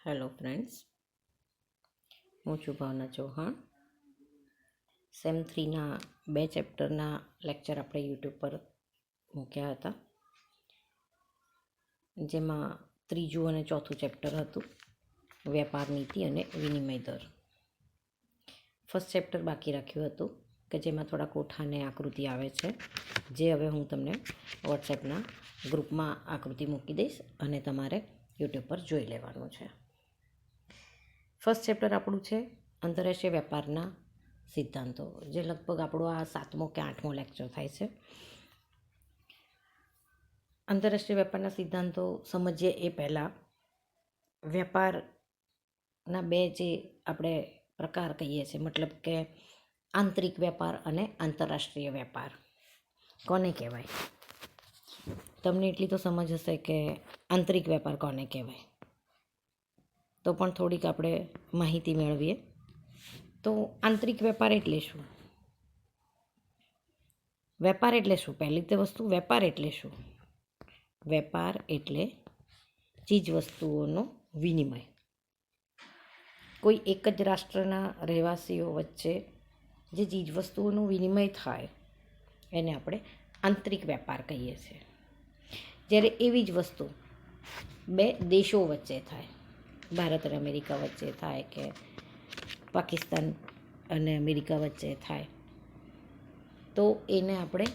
Hello friends, હું છું ભાવના Chauhan. Same 3ના 2 ચેપ્ટરના lecture આપણે યુટ્યુબ પર મૂક્યા હતા, જેમાં ત્રીજું અને ચોથું ચેપ્ટર હતું વેપાર નીતિ અને વિનિમય દર. ફર્સ્ટ ચેપ્ટર બાકી રાખ્યું હતું કે જેમાં થોડા કોઠા અને આકૃતિ આવે છે, જે હવે હું તમને વોટ્સએપના ગ્રુપમાં આકૃતિ મૂકી દઈશ અને તમારે યુટ્યુબ પર જોઈ લેવાનું છે. ફર્સ્ટ ચેપ્ટર આપણું છે આંતરરાષ્ટ્રીય વેપારના સિદ્ધાંતો, જે લગભગ આપણો આ 7મો કે 8મો લેક્ચર થાય છે. આંતરરાષ્ટ્રીય વેપારના સિદ્ધાંતો સમજીએ એ પહેલાં વેપારના બે જે આપણે પ્રકાર કહીએ છીએ, મતલબ કે આંતરિક વેપાર અને આંતરરાષ્ટ્રીય વેપાર કોને કહેવાય. તમને એટલી તો સમજ હશે કે આંતરિક વેપાર કોને કહેવાય, તો પણ થોડીક આપણે માહિતી મેળવીએ. તો આંતરિક વેપાર એટલે શું? વેપાર એટલે શું? પહેલી તે વસ્તુ, વેપાર એટલે શું? વેપાર એટલે ચીજ વસ્તુઓનો વિનિમય. કોઈ એક જ રાષ્ટ્રના રહેવાસીઓ વચ્ચે જે ચીજ વસ્તુઓનું વિનિમય થાય એને આપણે આંતરિક વેપાર કહીએ છીએ. જ્યારે એવી જ વસ્તુ બે દેશો વચ્ચે થાય, ભારત અને અમેરિકા વચ્ચે થાય કે પાકિસ્તાન અને અમેરિકા વચ્ચે થાય, તો એને આપણે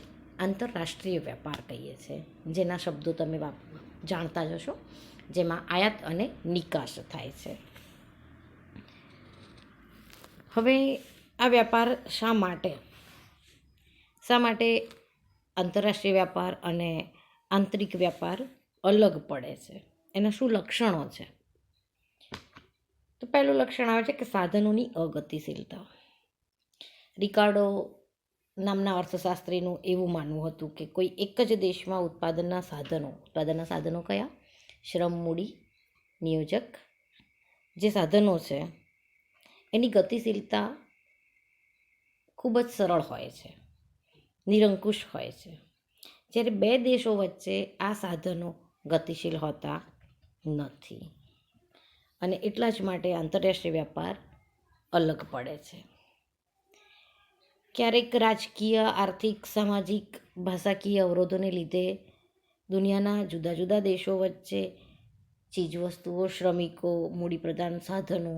આંતરરાષ્ટ્રીય વેપાર કહીએ છીએ, જેના શબ્દો તમે જાણતા જ હશો, જેમાં આયાત અને નિકાસ થાય છે. હવે આ વેપાર શા માટે આંતરરાષ્ટ્રીય વેપાર અને આંતરિક વેપાર અલગ પડે છે? એના શું લક્ષણો છે? તો પહેલું લક્ષણ આવે છે કે સાધનોની અગતિશીલતા. રિકાર્ડો નામના અર્થશાસ્ત્રીનું એવું માનવું હતું કે કોઈ એક જ દેશમાં ઉત્પાદનના સાધનો કયા? શ્રમ, મૂડી, નિયોજક જે સાધનો છે એની ગતિશીલતા ખૂબ જ સરળ હોય છે, નિરંકુશ હોય છે. જ્યારે બે દેશો વચ્ચે આ સાધનો ગતિશીલ હોતા નથી, અને એટલા જ માટે આંતરરાષ્ટ્રીય વેપાર અલગ પડે છે. ક્યારેક રાજકીય, આર્થિક, સામાજિક, ભાષાકીય અવરોધોને લીધે દુનિયાના જુદા જુદા દેશો વચ્ચે ચીજવસ્તુઓ, શ્રમિકો, મૂડીપ્રધાન સાધનો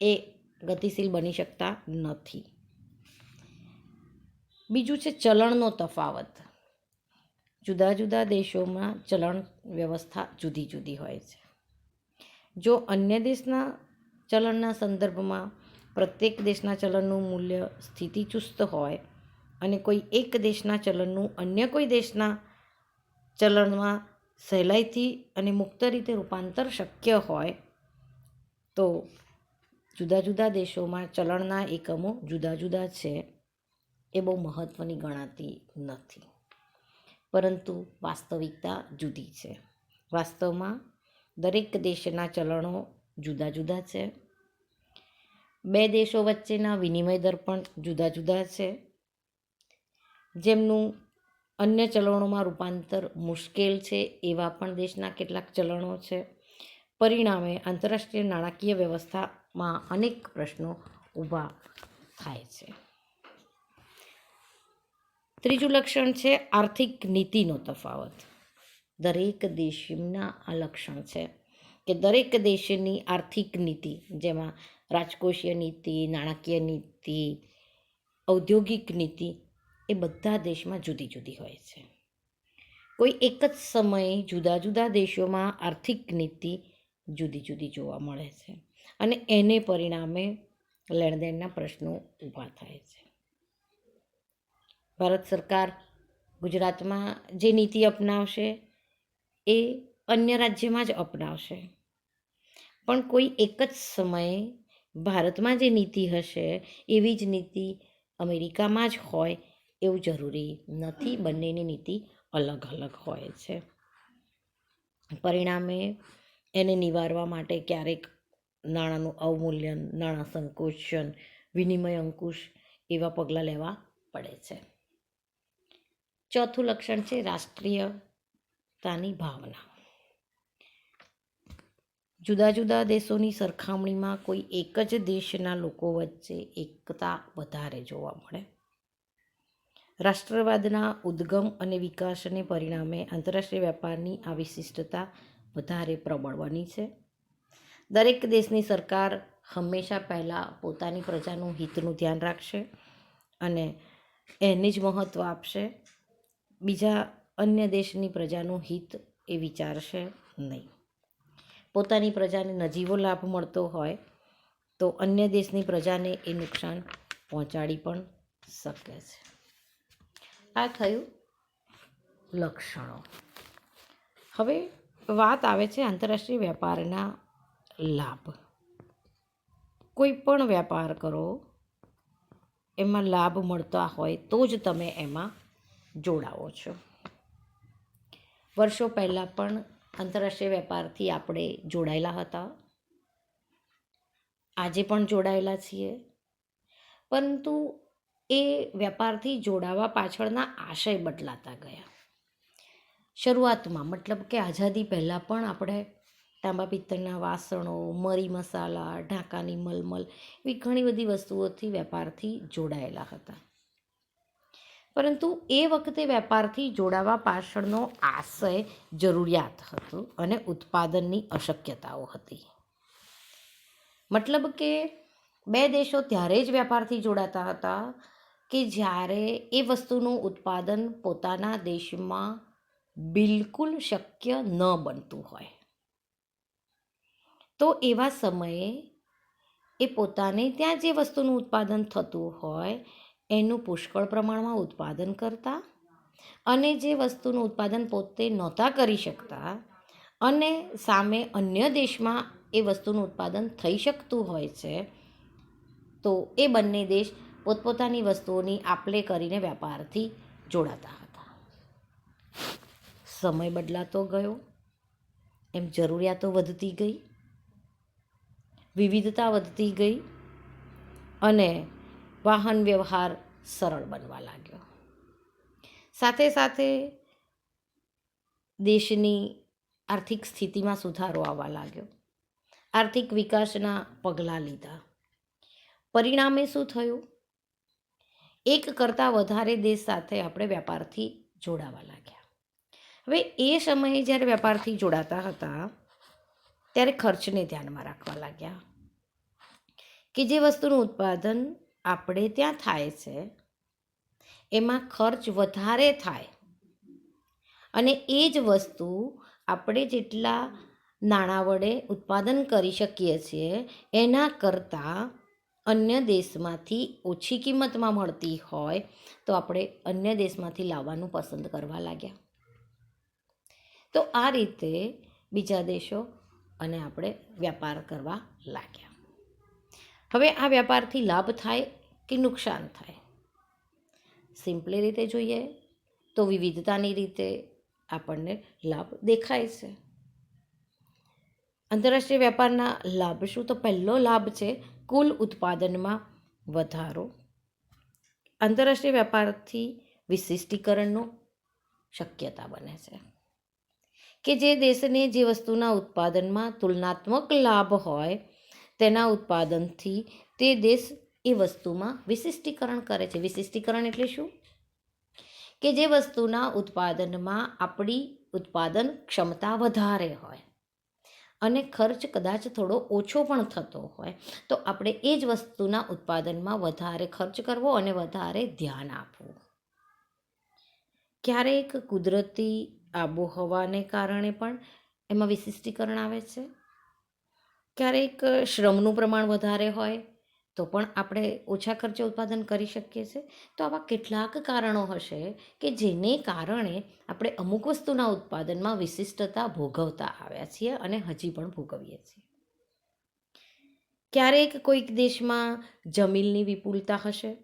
એ ગતિશીલ બની શકતા નથી. બીજું છે ચલણનો તફાવત. જુદા જુદા દેશોમાં ચલણ વ્યવસ્થા જુદી જુદી હોય છે. જો અન્ય દેશના ચલણના સંદર્ભમાં પ્રત્યેક દેશના ચલણનું મૂલ્ય સ્થિતિચુસ્ત હોય અને કોઈ એક દેશના ચલણનું અન્ય કોઈ દેશના ચલણમાં સહેલાઈથી અને મુક્ત રીતે રૂપાંતર શક્ય હોય, તો જુદા જુદા દેશોમાં ચલણના એકમો જુદા જુદા છે એ બહુ મહત્ત્વની ગણાતી નથી, પરંતુ વાસ્તવિકતા જુદી છે. વાસ્તવમાં દરેક દેશના ચલણો જુદા જુદા છે. બે દેશો વચ્ચેના વિનિમય દર પણ જુદા જુદા છે, જેમનું અન્ય ચલણોમાં રૂપાંતર મુશ્કેલ છે એવા પણ દેશના કેટલાક ચલણો છે. પરિણામે આંતરરાષ્ટ્રીય નાણાકીય વ્યવસ્થામાં અનેક પ્રશ્નો ઊભા થાય છે. ત્રીજું લક્ષણ છે આર્થિક નીતિનો તફાવત. દરેક દેશના આ લક્ષણ છે કે દરેક દેશની આર્થિક નીતિ, જેમાં રાજકોષીય નીતિ, નાણાકીય નીતિ, ઔદ્યોગિક નીતિ, એ બધા દેશમાં જુદી જુદી હોય છે. કોઈ એક જ સમયે જુદા જુદા દેશોમાં આર્થિક નીતિ જુદી જુદી જોવા મળે છે, અને એને પરિણામે લેણદેણના પ્રશ્નો ઊભા થાય છે. ભારત સરકાર ગુજરાતમાં જે નીતિ અપનાવશે એ અન્ય રાજ્યમાં જ અપનાવશે, પણ કોઈ એક જ સમયે ભારતમાં જે નીતિ હશે એવી જ નીતિ અમેરિકામાં જ હોય એવું જરૂરી નથી. બંનેની નીતિ અલગ અલગ હોય છે. પરિણામે એને નિવારવા માટે ક્યારેક નાણાંનું અવમૂલ્યન, નાણાં સંકોચન, વિનિમય અંકુશ એવા પગલાં લેવા પડે છે. ચોથું લક્ષણ છે રાષ્ટ્રીયતાની ભાવના. જુદા જુદા દેશોની સરખામણીમાં કોઈ એક જ દેશના લોકો વચ્ચે એકતા વધારે જોવા મળે. રાષ્ટ્રવાદના ઉદ્ગમ અને વિકાસને પરિણામે આંતરરાષ્ટ્રીય વેપારની આ વિશિષ્ટતા વધારે પ્રબળ બની છે. દરેક દેશની સરકાર હંમેશા પહેલાં પોતાની પ્રજાનું હિતનું ધ્યાન રાખશે અને એને જ મહત્ત્વ આપશે. બીજા અન્ય દેશની પ્રજાનું હિત એ વિચારશે નહીં. પોતાની પ્રજાને નજીવો લાભ મળતો હોય તો અન્ય દેશની પ્રજાને એ નુકસાન પહોંચાડી પણ શકે છે. આ થયું લક્ષણો. હવે વાત આવે છે આંતરરાષ્ટ્રીય વેપારના લાભ. કોઈ પણ વેપાર કરો એમાં લાભ મળતા હોય તો જ તમે એમાં જોડાઓ છો. વર્ષો પહેલાં પણ આંતરરાષ્ટ્રીય વેપારથી આપણે જોડાયેલા હતા, આજે પણ જોડાયેલા છીએ, પરંતુ એ વેપારથી જોડાવા પાછળના આશય બદલાતા ગયા. શરૂઆતમાં મતલબ કે આઝાદી પહેલાં પણ આપણે તાંબા પિત્તળના વાસણો, મરી મસાલા, ઢાંકાની મલમલ એવી ઘણી બધી વસ્તુઓથી વેપારથી જોડાયેલા હતા. પરંતુ એ વખતે વેપારથી જોડાવા પાછળનો આશય જરૂરિયાત હતો અને ઉત્પાદનની અશક્યતાઓ હતી. મતલબ કે બે દેશો ત્યારે જ વેપારથી જોડાતા હતા કે જ્યારે એ વસ્તુનું ઉત્પાદન પોતાના દેશમાં બિલકુલ શક્ય ન બનતું હોય. તો એવા સમયે એ પોતાને ત્યાં જે વસ્તુનું ઉત્પાદન થતું હોય એનું પુષ્કળ પ્રમાણમાં ઉત્પાદન કરતા અને જે વસ્તુનું ઉત્પાદન પોતે નહોતા કરી શકતા અને સામે અન્ય દેશમાં એ વસ્તુનું ઉત્પાદન થઈ શકતું હોય છે તો એ બંને દેશ પોતપોતાની વસ્તુઓની આપ-લે કરીને વેપારથી જોડાતા હતા. સમય બદલાતો ગયો એમ જરૂરિયાતો વધતી ગઈ, વિવિધતા વધતી ગઈ અને વાહન વ્યવહાર સરળ બનવા લાગ્યો. સાથે સાથે દેશની આર્થિક સ્થિતિમાં સુધારો આવવા લાગ્યો. આર્થિક વિકાસના પગલાં લીધા. પરિણામે શું થયું? એક કરતાં વધારે દેશ સાથે આપણે વેપારથી જોડાવા લાગ્યા. હવે એ સમયે જ્યારે વેપારથી જોડાતા હતા ત્યારે ખર્ચને ધ્યાનમાં રાખવા લાગ્યા કે જે વસ્તુનું ઉત્પાદન આપણે ત્યાં થાય છે એમાં ખર્ચ વધારે થાય અને એ જ વસ્તુ આપણે જેટલા નાણાં વડે ઉત્પાદન કરી શકીએ છીએ એના કરતાં અન્ય દેશમાંથી ઓછી કિંમતમાં મળતી હોય તો આપણે અન્ય દેશમાંથી લાવવાનું પસંદ કરવા લાગ્યા. તો આ રીતે બીજા દેશો અને આપણે વેપાર કરવા લાગ્યા. હવે આ વેપારથી લાભ થાય કે નુકસાન થાય? સિમ્પલી રીતે જોઈએ તો વિવિધતાની રીતે આપણને લાભ દેખાય છે. આંતરરાષ્ટ્રીય વેપારના લાભ શું? તો પહેલો લાભ છે કુલ ઉત્પાદનમાં વધારો. આંતરરાષ્ટ્રીય વેપારથી વિશિષ્ટીકરણનું શક્યતા બને છે કે જે દેશને જે વસ્તુના ઉત્પાદનમાં તુલનાત્મક લાભ હોય તેના ઉત્પાદનથી તે દેશ એ વસ્તુમાં વિશિષ્ટીકરણ કરે છે. વિશિષ્ટીકરણ એટલે શું? કે જે વસ્તુના ઉત્પાદનમાં આપણી ઉત્પાદન ક્ષમતા વધારે હોય અને ખર્ચ કદાચ થોડો ઓછો પણ થતો હોય તો આપણે એ જ વસ્તુના ઉત્પાદનમાં વધારે ખર્ચ કરવો અને વધારે ધ્યાન આપવું. ક્યારેક કુદરતી આબોહવાને કારણે પણ એમાં વિશિષ્ટીકરણ આવે છે. ક્યારેક શ્રમનું પ્રમાણ વધારે હોય તો પણ આપણે ઓછા ખર્ચે ઉત્પાદન કરી શકીએ છીએ. તો આવા કેટલાક કારણો હશે કે જેને કારણે આપણે અમુક વસ્તુના ઉત્પાદનમાં વિશિષ્ટતા ભોગવતા આવ્યા છીએ અને હજી પણ ભોગવીએ છીએ. ક્યારેક કોઈક દેશમાં જમીનની વિપુલતા હશે,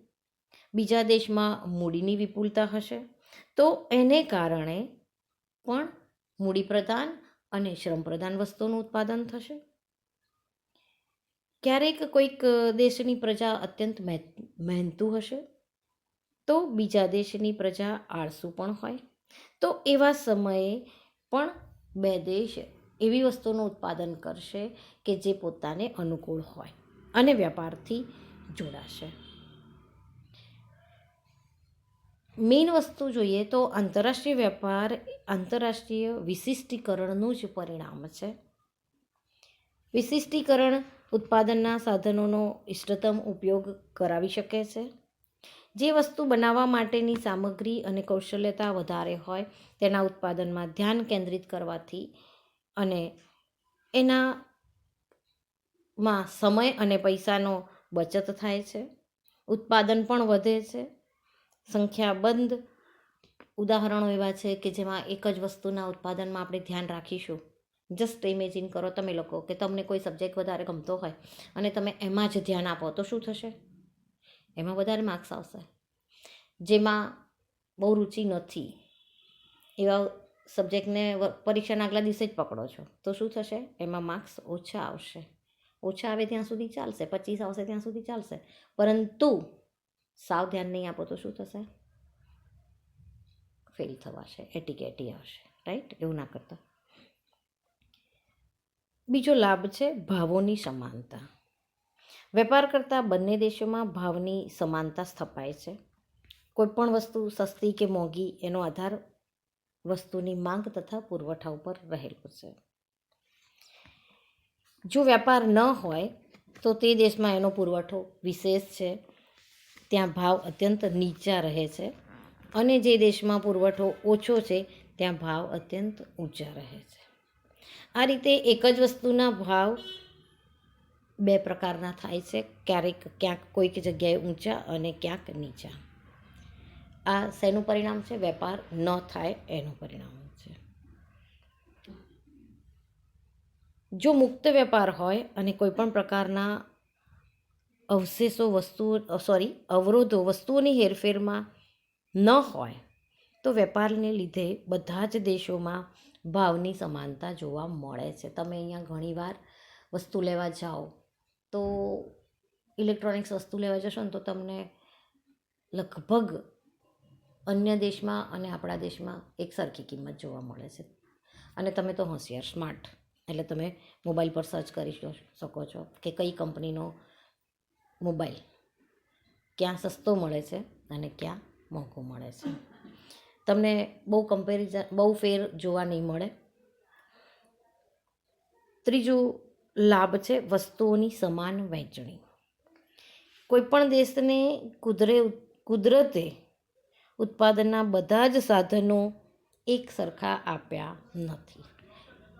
બીજા દેશમાં મૂડીની વિપુલતા હશે તો એને કારણે પણ મૂડી પ્રધાન અને શ્રમ પ્રધાન વસ્તુનું ઉત્પાદન થશે. ક્યારેક કોઈક દેશની પ્રજા અત્યંત મહેનતુ હશે તો બીજા દેશની પ્રજા આળસુ પણ હોય તો એવા સમયે પણ બે દેશ એવી વસ્તુનું ઉત્પાદન કરશે કે જે પોતાને અનુકૂળ હોય અને વ્યાપારથી જોડાશે. મેઇન વસ્તુ જોઈએ તો આંતરરાષ્ટ્રીય વેપાર આંતરરાષ્ટ્રીય વિશિષ્ટીકરણનું જ પરિણામ છે. વિશિષ્ટીકરણ ઉત્પાદનના સાધનોનો ઇષ્ટતમ ઉપયોગ કરાવી શકે છે. જે વસ્તુ બનાવવા માટેની સામગ્રી અને કૌશલ્યતા વધારે હોય તેના ઉત્પાદનમાં ધ્યાન કેન્દ્રિત કરવાથી અને એનામાં સમય અને પૈસાનો બચત થાય છે. ઉત્પાદન પણ વધે છે. સંખ્યાબંધ ઉદાહરણો એવા છે કે જેમાં એક જ વસ્તુના ઉત્પાદનમાં આપણે ધ્યાન રાખીશું. જસ્ટ ઇમેજિન કરો તમે લોકો કે તમને કોઈ સબ્જેક્ટ વધારે ગમતો હોય અને તમે એમાં જ ધ્યાન આપો તો શું થશે? એમાં વધારે માર્ક્સ આવશે. જેમાં બહુ રુચિ નથી એવા સબ્જેક્ટને પરીક્ષાના આગલા દિવસે જ પકડો છો તો શું થશે? એમાં માર્ક્સ ઓછા આવશે. ઓછા આવે ત્યાં સુધી ચાલશે, 25 આવશે ત્યાં સુધી ચાલશે, પરંતુ સાવ ધ્યાન નહીં આપો તો શું થશે? ફેલ થવાશે, એટીકેટી આવશે. રાઈટ? એવું ના કરતા. બીજો લાભ છે ભાવોની સમાનતા. વેપાર કરતા બંને દેશોમાં ભાવની સમાનતા સ્થપાય છે. કોઈપણ વસ્તુ સસ્તી કે મોંઘી એનો આધાર વસ્તુની માંગ તથા પુરવઠા ઉપર રહેલો છે. જો વેપાર ન હોય તો તે દેશમાં એનો પુરવઠો વિશેષ છે, ત્યાં ભાવ અત્યંત નીચા રહે છે, અને જે દેશમાં પુરવઠો ઓછો છે ત્યાં ભાવ અત્યંત ઊંચા રહે છે. આ રીતે એક જ વસ્તુના ભાવ બે પ્રકારના થાય છે, ક્યાંક કોઈક જગ્યાએ ઊંચા અને ક્યાંક નીચા. આ શેનું પરિણામ છે? વેપાર ન થાય એનું પરિણામ છે. જો મુક્ત વેપાર હોય અને કોઈ પણ પ્રકારના અવરોધો વસ્તુઓની હેરફેરમાં ન હોય તો વેપારને લીધે બધા જ દેશોમાં ભાવની સમાનતા જોવા મળે છે. તમે અહીંયા ઘણીવાર વસ્તુ લેવા જાઓ તો ઇલેક્ટ્રોનિક્સ વસ્તુ લેવા જશો ને તો તમને લગભગ અન્ય દેશમાં અને આપણા દેશમાં એક સરખી કિંમત જોવા મળે છે. અને તમે તો હોશિયાર, સ્માર્ટ, એટલે તમે મોબાઈલ પર સર્ચ કરી શકો છો કે કઈ કંપનીનો મોબાઈલ ક્યાં સસ્તો મળે છે અને ક્યાં મોંઘો મળે છે. તમને બહુ ફેર જોવા નહીં મળે. ત્રીજું લાભ છે વસ્તુઓની સમાન વહેંચણી. કોઈપણ દેશને કુદરતે ઉત્પાદનના બધા જ સાધનો એક સરખા આપ્યા નથી.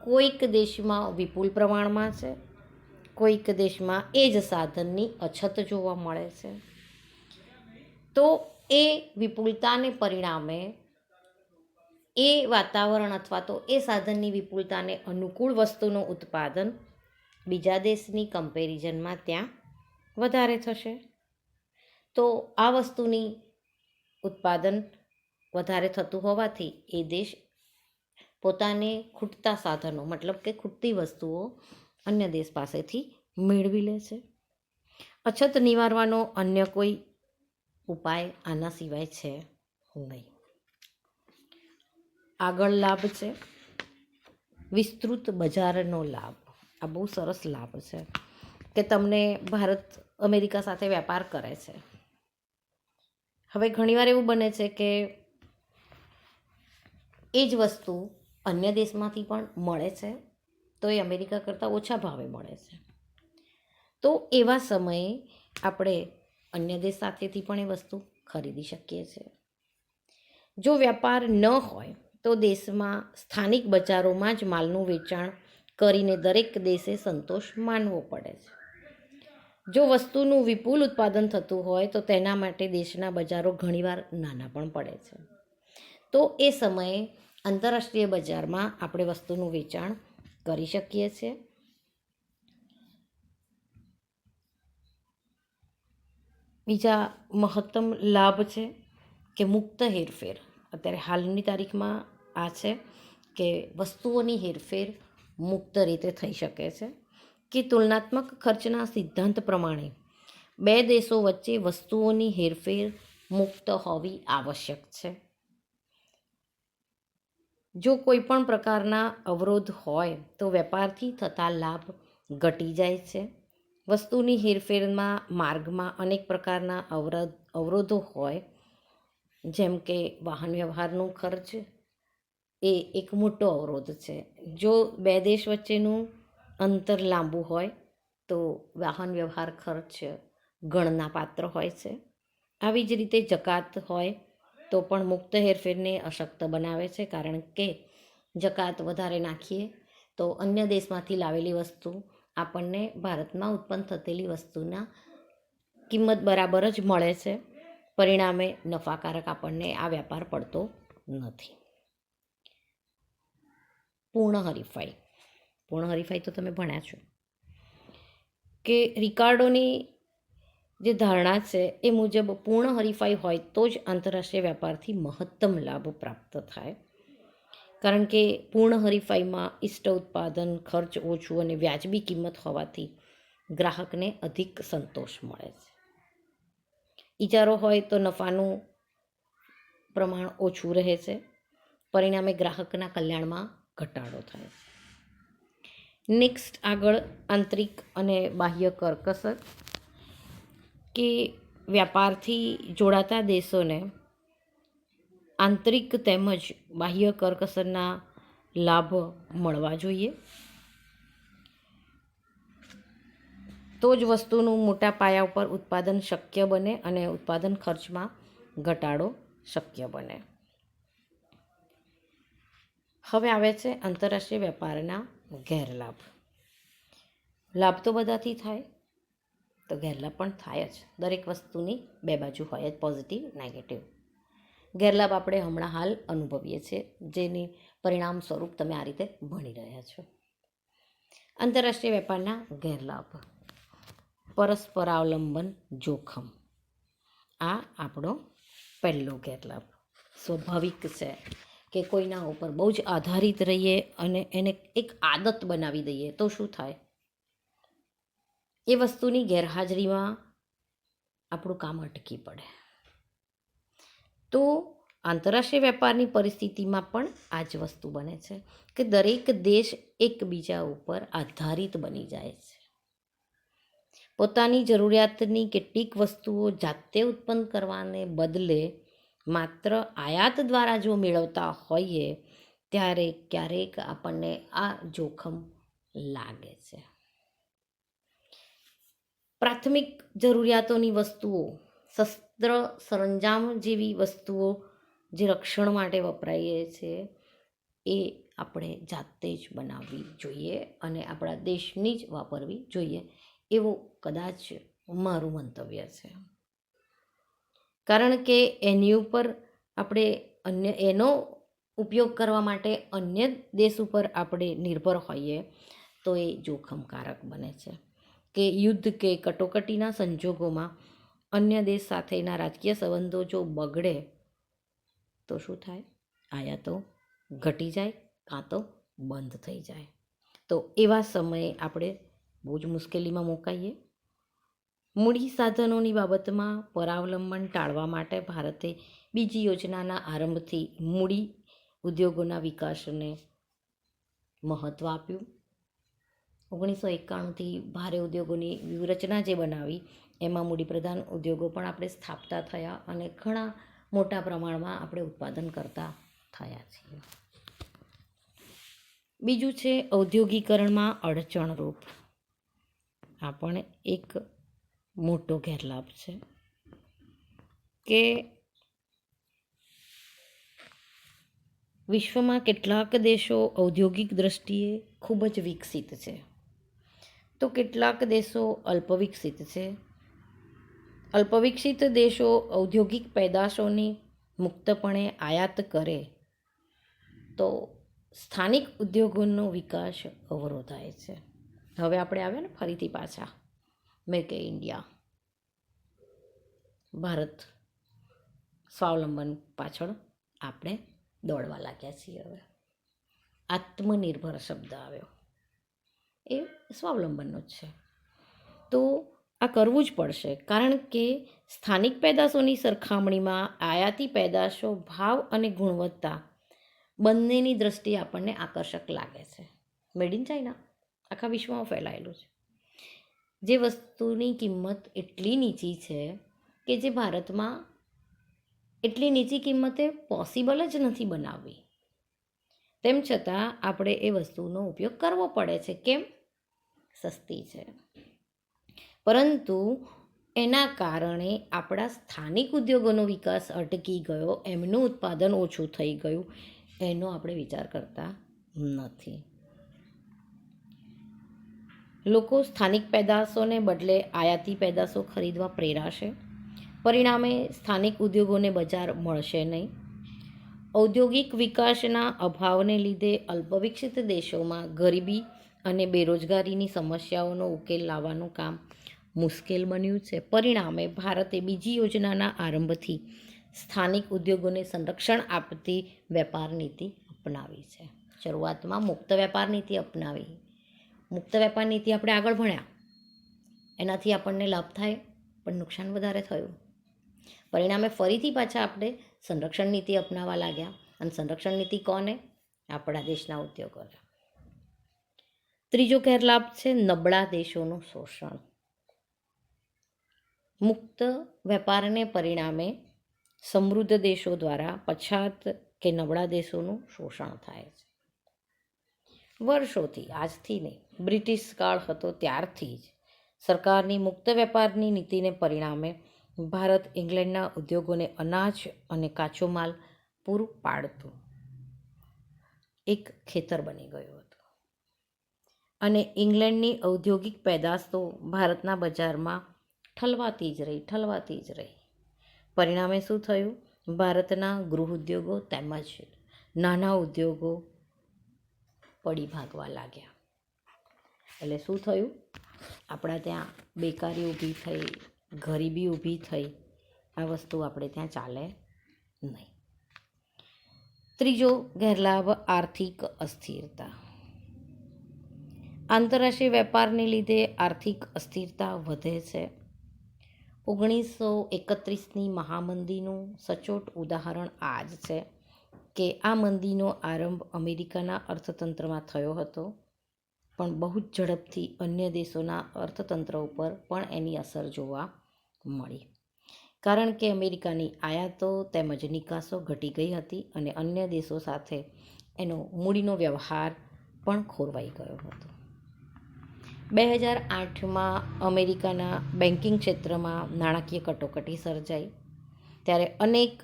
કોઈક દેશમાં વિપુલ પ્રમાણમાં છે, કોઈક દેશમાં એ જ સાધનની અછત જોવા મળે છે. તો એ વિપુલતાને પરિણામે એ વાતાવરણ અથવા તો એ સાધનની વિપુલતાને અનુકૂળ વસ્તુનું ઉત્પાદન બીજા દેશની કમ્પેરિઝનમાં ત્યાં વધારે થશે. તો આ વસ્તુની ઉત્પાદન વધારે થતું હોવાથી એ દેશ પોતાને ખૂટતા સાધનો મતલબ કે ખૂટતી વસ્તુઓ અન્ય દેશ પાસેથી મેળવી લે છે. અછત નિવારવાનો અન્ય કોઈ ઉપાય આના સિવાય છે નહીં. આગળ લાભ છે વિસ્તૃત બજારનો લાભ. આ બહુ સરસ લાભ છે કે તમને ભારત અમેરિકા સાથે વેપાર કરે છે. હવે ઘણીવાર એવું બને છે કે એ જ વસ્તુ અન્ય દેશમાંથી પણ મળે છે તો એ અમેરિકા કરતાં ઓછા ભાવે મળે છે. તો એવા સમયે આપણે અન્ય દેશ સાથેથી પણ એ વસ્તુ ખરીદી શકીએ છીએ. જો વેપાર ન હોય તો દેશમાં સ્થાનિક બજારોમાં જ માલનું વેચાણ કરીને દરેક દેશે સંતોષ માનવો પડે છે. જો વસ્તુનું વિપુલ ઉત્પાદન થતું હોય તો તેના માટે દેશના બજારો ઘણીવાર નાના પણ પડે છે. તો એ સમયે આંતરરાષ્ટ્રીય બજારમાં આપણે વસ્તુનું વેચાણ કરી શકીએ છીએ. બીજા મહત્તમ લાભ છે કે મુક્ત હેરફેર. અત્યારે હાલની તારીખમાં આ છે કે વસ્તુઓની હેરફેર મુક્ત રીતે થઈ શકે છે કે તુલનાત્મક ખર્ચના સિદ્ધાંત પ્રમાણે બે દેશો વચ્ચે વસ્તુઓની હેરફેર મુક્ત હોવી આવશ્યક છે. જો કોઈ પણ પ્રકારના અવરોધ હોય તો વેપારથી થતા લાભ ઘટી જાય છે. વસ્તુની હેરફેરમાં માર્ગમાં અનેક પ્રકારના અવરોધો હોય, જેમ કે વાહન વ્યવહારનો ખર્ચ એ એક મોટો અવરોધ છે. જો બે દેશ વચ્ચેનું અંતર લાંબુ હોય તો વાહન વ્યવહાર ખર્ચ ગણના પાત્ર હોય છે. આવી જ રીતે જકાત હોય તો પણ મુક્ત હેરફેરને અશક્ત બનાવે છે, કારણ કે જકાત વધારે નાખીએ તો અન્ય દેશમાંથી લાવેલી વસ્તુ આપણને ભારતમાં ઉત્પન્ન થયેલી વસ્તુના કિંમત બરાબર જ મળે છે. પરિણામે નફાકારક આપણને આ વ્યાપાર પડતો નથી. પૂર્ણ હરીફાઈ તો તમે ભણ્યા છો કે રિકાર્ડોની જે ધારણા છે એ મુજબ પૂર્ણ હરીફાઈ હોય તો જ આંતરરાષ્ટ્રીય વ્યાપારથી મહત્તમ લાભ પ્રાપ્ત થાય. કારણ કે પૂર્ણ હરીફાઈમાં ઇષ્ટ ઉત્પાદન, ખર્ચ ઓછું અને વ્યાજબી કિંમત હોવાથી ગ્રાહકને અધિક સંતોષ મળે છે. ઇજારો હોય તો નફાનું પ્રમાણ ઓછું રહે છે. પરિણામે ગ્રાહકના કલ્યાણમાં ઘટાડો થાય છે. નેક્સ્ટ આગળ આંતરિક અને બાહ્ય કરકસર, કે વ્યાપારથી જોડાતા દેશોને આંતરિક તેમજ બાહ્ય કરકસરના લાભ મળવા જોઈએ. તો જ વસ્તુનું મોટા પાયા ઉપર ઉત્પાદન શક્ય બને અને ઉત્પાદન ખર્ચમાં ઘટાડો શક્ય બને. હવે આવે છે આંતરરાષ્ટ્રીય વેપારના ગેરલાભ. લાભ તો બધાથી થાય તો ગેરલાભ પણ થાય જ. દરેક વસ્તુની બે બાજુ હોય જ, પોઝિટિવ નેગેટિવ. ગેરલાભ આપણે હમણાં હાલ અનુભવીએ છીએ, જેની પરિણામ સ્વરૂપ તમે આ રીતે ભણી રહ્યા છો. આંતરરાષ્ટ્રીય વેપારના ગેરલાભ: પરસ્પરાવલંબન જોખમ. આ આપણો પહેલો ગેરલાભ. સ્વાભાવિક છે કે કોઈના ઉપર બહુ જ આધારિત રહીએ અને એને એક આદત બનાવી દઈએ તો શું થાય? એ વસ્તુની ગેરહાજરીમાં આપણું કામ અટકી પડે. તો આંતરરાષ્ટ્રીય વેપારની પરિસ્થિતિમાં પણ આ જ વસ્તુ બને છે કે દરેક દેશ એકબીજા ઉપર આધારિત બની જાય છે. પોતાની જરૂરિયાતની કેટલીક વસ્તુઓ જાતે ઉત્પન્ન કરવાને બદલે માત્ર આયાત દ્વારા જો મેળવતા હોઈએ ત્યારે ક્યારેક આપણને આ જોખમ લાગે છે. પ્રાથમિક જરૂરિયાતોની વસ્તુઓ, શસ્ત્ર સરંજામ જેવી વસ્તુઓ જે રક્ષણ માટે વપરાઈએ છે એ આપણે જાતે જ બનાવવી જોઈએ અને આપણા દેશની જ વાપરવી જોઈએ, એવું કદાચ મારું મંતવ્ય છે. કારણ કે એની ઉપર આપણે એનો ઉપયોગ કરવા માટે અન્ય દેશ ઉપર આપણે નિર્ભર હોઈએ તો એ જોખમકારક બને છે. કે યુદ્ધ કે કટોકટીના સંજોગોમાં અન્ય દેશ સાથેના રાજકીય સંબંધો જો બગડે તો શું થાય? આયાતો ઘટી જાય કાં તો બંધ થઈ જાય. તો એવા સમયે આપણે બહુ જ મુશ્કેલીમાં મુકાઈએ. મૂડી સાધનોની બાબતમાં પરાવલંબન ટાળવા માટે ભારતે બીજી યોજનાના આરંભથી મૂડી ઉદ્યોગોના વિકાસને મહત્ત્વ આપ્યું. 1991થી ભારે ઉદ્યોગોની વ્યૂહરચના જે બનાવી એમાં મૂડીપ્રધાન ઉદ્યોગો પણ આપણે સ્થાપતા થયા અને ઘણા મોટા પ્રમાણમાં આપણે ઉત્પાદન કરતા થયા છીએ. બીજું છે ઔદ્યોગિકરણમાં અડચણરૂપ. આ પણ એક મોટો ગેરલાભ છે કે વિશ્વમાં કેટલાક દેશો ઔદ્યોગિક દ્રષ્ટિએ ખૂબ જ વિકસિત છે તો કેટલાક દેશો અલ્પવિકસિત છે. અલ્પવિકસિત દેશો ઔદ્યોગિક પેદાશોની મુક્તપણે આયાત કરે તો સ્થાનિક ઉદ્યોગોનો વિકાસ અવરોધાય છે. હવે આપણે આવ્યા ને ફરીથી પાછા મેક ઇન ઇન્ડિયા. ભારત સ્વાવલંબન પાછળ આપણે દોડવા લાગ્યા છીએ. હવે આત્મનિર્ભર શબ્દ આવ્યો, એ સ્વાવલંબનનો જ છે. તો આ કરવું જ પડશે, કારણ કે સ્થાનિક પેદાશોની સરખામણીમાં આયાતી પેદાશો ભાવ અને ગુણવત્તા બંનેની દ્રષ્ટિએ આપણને આકર્ષક લાગે છે. મેડ ઇન ચાઇના આખા વિશ્વમાં ફેલાયેલું છે. જે વસ્તુની કિંમત એટલી નીચી છે કે જે ભારતમાં એટલી નીચી કિંમતે પોસિબલ જ નથી બનાવવી, તેમ છતાં આપણે એ વસ્તુનો ઉપયોગ કરવો પડે છે. કેમ? સસ્તી છે. પરંતુ એના કારણે આપણા સ્થાનિક ઉદ્યોગોનો વિકાસ અટકી ગયો, એમનું ઉત્પાદન ઓછું થઈ ગયું, એનો આપણે વિચાર કરતા નથી. લોકો સ્થાનિક પેદાશોને બદલે આયાતી પેદાશો ખરીદવા પ્રેરાશે. પરિણામે સ્થાનિક ઉદ્યોગોને બજાર મળશે નહીં. ઔદ્યોગિક વિકાસના અભાવને લીધે અલ્પવિકસિત દેશોમાં ગરીબી અને બેરોજગારીની સમસ્યાઓનો ઉકેલ લાવવાનું કામ મુશ્કેલ બન્યું છે. પરિણામે ભારતે બીજી યોજનાના આરંભથી સ્થાનિક ઉદ્યોગોને સંરક્ષણ આપતી વેપાર નીતિ અપનાવી છે. શરૂઆતમાં મુક્ત વેપાર નીતિ અપનાવી. મુક્ત વેપાર નીતિ આપણે આગળ ભણ્યા, એનાથી આપણને લાભ થાય પણ નુકસાન વધારે થયું. પરિણામે ફરીથી પાછા આપણે સંરક્ષણ નીતિ અપનાવવા લાગ્યા. અને સંરક્ષણ નીતિ કોને? આપણા દેશના ઉદ્યોગોને. ત્રીજો ગેરલાભ છે નબળા દેશોનું શોષણ. મુક્ત વેપારને પરિણામે સમૃદ્ધ દેશો દ્વારા પછાત કે નબળા દેશોનું શોષણ થાય છે. વર્ષોથી, આજથી નહીં, બ્રિટિશ કાળ હતો ત્યારથી જ સરકારની મુક્ત વેપારની નીતિને પરિણામે ભારત ઇંગ્લેન્ડના ઉદ્યોગોને અનાજ અને કાચો માલ પૂરું પાડતું એક ખેતર બની ગયું હતું. અને ઇંગ્લેન્ડની ઔદ્યોગિક પેદાશ તો ભારતના બજારમાં ઠલવાતી જ રહી. પરિણામે શું થયું? ભારતના ગૃહ ઉદ્યોગો તેમજ નાના ઉદ્યોગો પડી ભાગવા લાગ્યા. એટલે શું થયું? આપણા ત્યાં બેકારી ઊભી થઈ, ગરીબી ઊભી થઈ. આ વસ્તુ આપણે ત્યાં ચાલે નહીં. ત્રીજો ગેરલાભ આર્થિક અસ્થિરતા. આંતરરાષ્ટ્રીય વેપારને લીધે આર્થિક અસ્થિરતા વધે છે. 1931ની મહામંદીનું સચોટ ઉદાહરણ આ જ છે કે આ મંદીનો આરંભ અમેરિકાના અર્થતંત્રમાં થયો હતો, પણ બહુ જ ઝડપથી અન્ય દેશોના અર્થતંત્ર ઉપર પણ એની અસર જોવા મળી. કારણ કે અમેરિકાની આયાતો તેમજ નિકાસો ઘટી ગઈ હતી અને અન્ય દેશો સાથે એનો મૂડીનો વ્યવહાર પણ ખોરવાઈ ગયો હતો. 2008માં અમેરિકાના બેન્કિંગ ક્ષેત્રમાં નાણાકીય કટોકટી સર્જાઈ, ત્યારે અનેક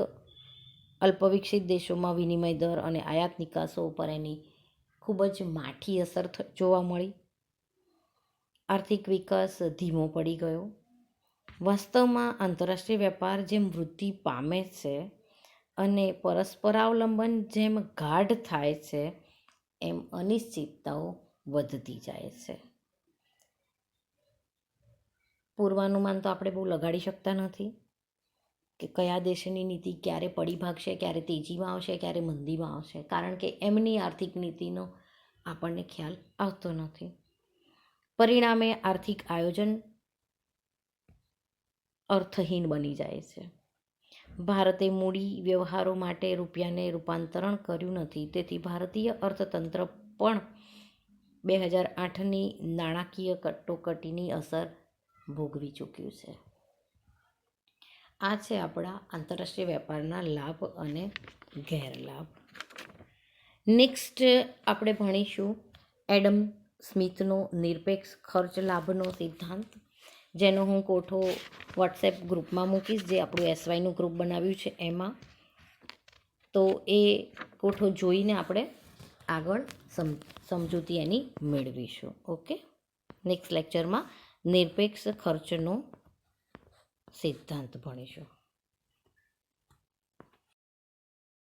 અલ્પવિકસિત દેશોમાં વિનિમય દર અને આયાત નિકાસો ઉપર એની ખૂબ જ માઠી અસર જોવા મળી. આર્થિક વિકાસ ધીમો પડી ગયો. વાસ્તવમાં આંતરરાષ્ટ્રીય વેપાર જેમ વૃદ્ધિ પામે છે અને પરસ્પરાવલંબન જેમ ગાઢ થાય છે, એમ અનિશ્ચિતતાઓ વધતી જાય છે. પૂર્વાનુમાન તો આપણે બહુ લગાડી શકતા નથી કે કયા દેશની નીતિ ક્યારે પડી ભાગશે, ક્યારે તેજીમાં આવશે, ક્યારે મંદીમાં આવશે, કારણ કે એમની આર્થિક નીતિનો આપણને ખ્યાલ આવતો નથી. પરિણામે આર્થિક આયોજન અર્થહીન બની જાય છે. ભારતે મૂડી વ્યવહારો માટે રૂપિયાને રૂપાંતરણ કર્યું નથી, તેથી ભારતીય અર્થતંત્ર પણ 2008ની નાણાકીય કટોકટીની અસર ભોગવી ચૂક્યું છે. આ છે આપણા આંતરરાષ્ટ્રીય વેપારના લાભ અને ગેરલાભ. નેક્સ્ટ આપણે ભણીશું એડમ સ્મિથનો નિરપેક્ષ ખર્ચ લાભનો સિદ્ધાંત, જેનો હું કોઠો વોટ્સએપ ગ્રુપમાં મૂકીશ, જે આપણું એસવાયનું ગ્રુપ બનાવ્યું છે એમાં. તો એ કોઠો જોઈને આપણે આગળ સમજૂતી એની મેળવીશું. ઓકે, નેક્સ્ટ લેક્ચરમાં નિરપેક્ષ ખર્ચનો સિદ્ધાંત ભણીશું.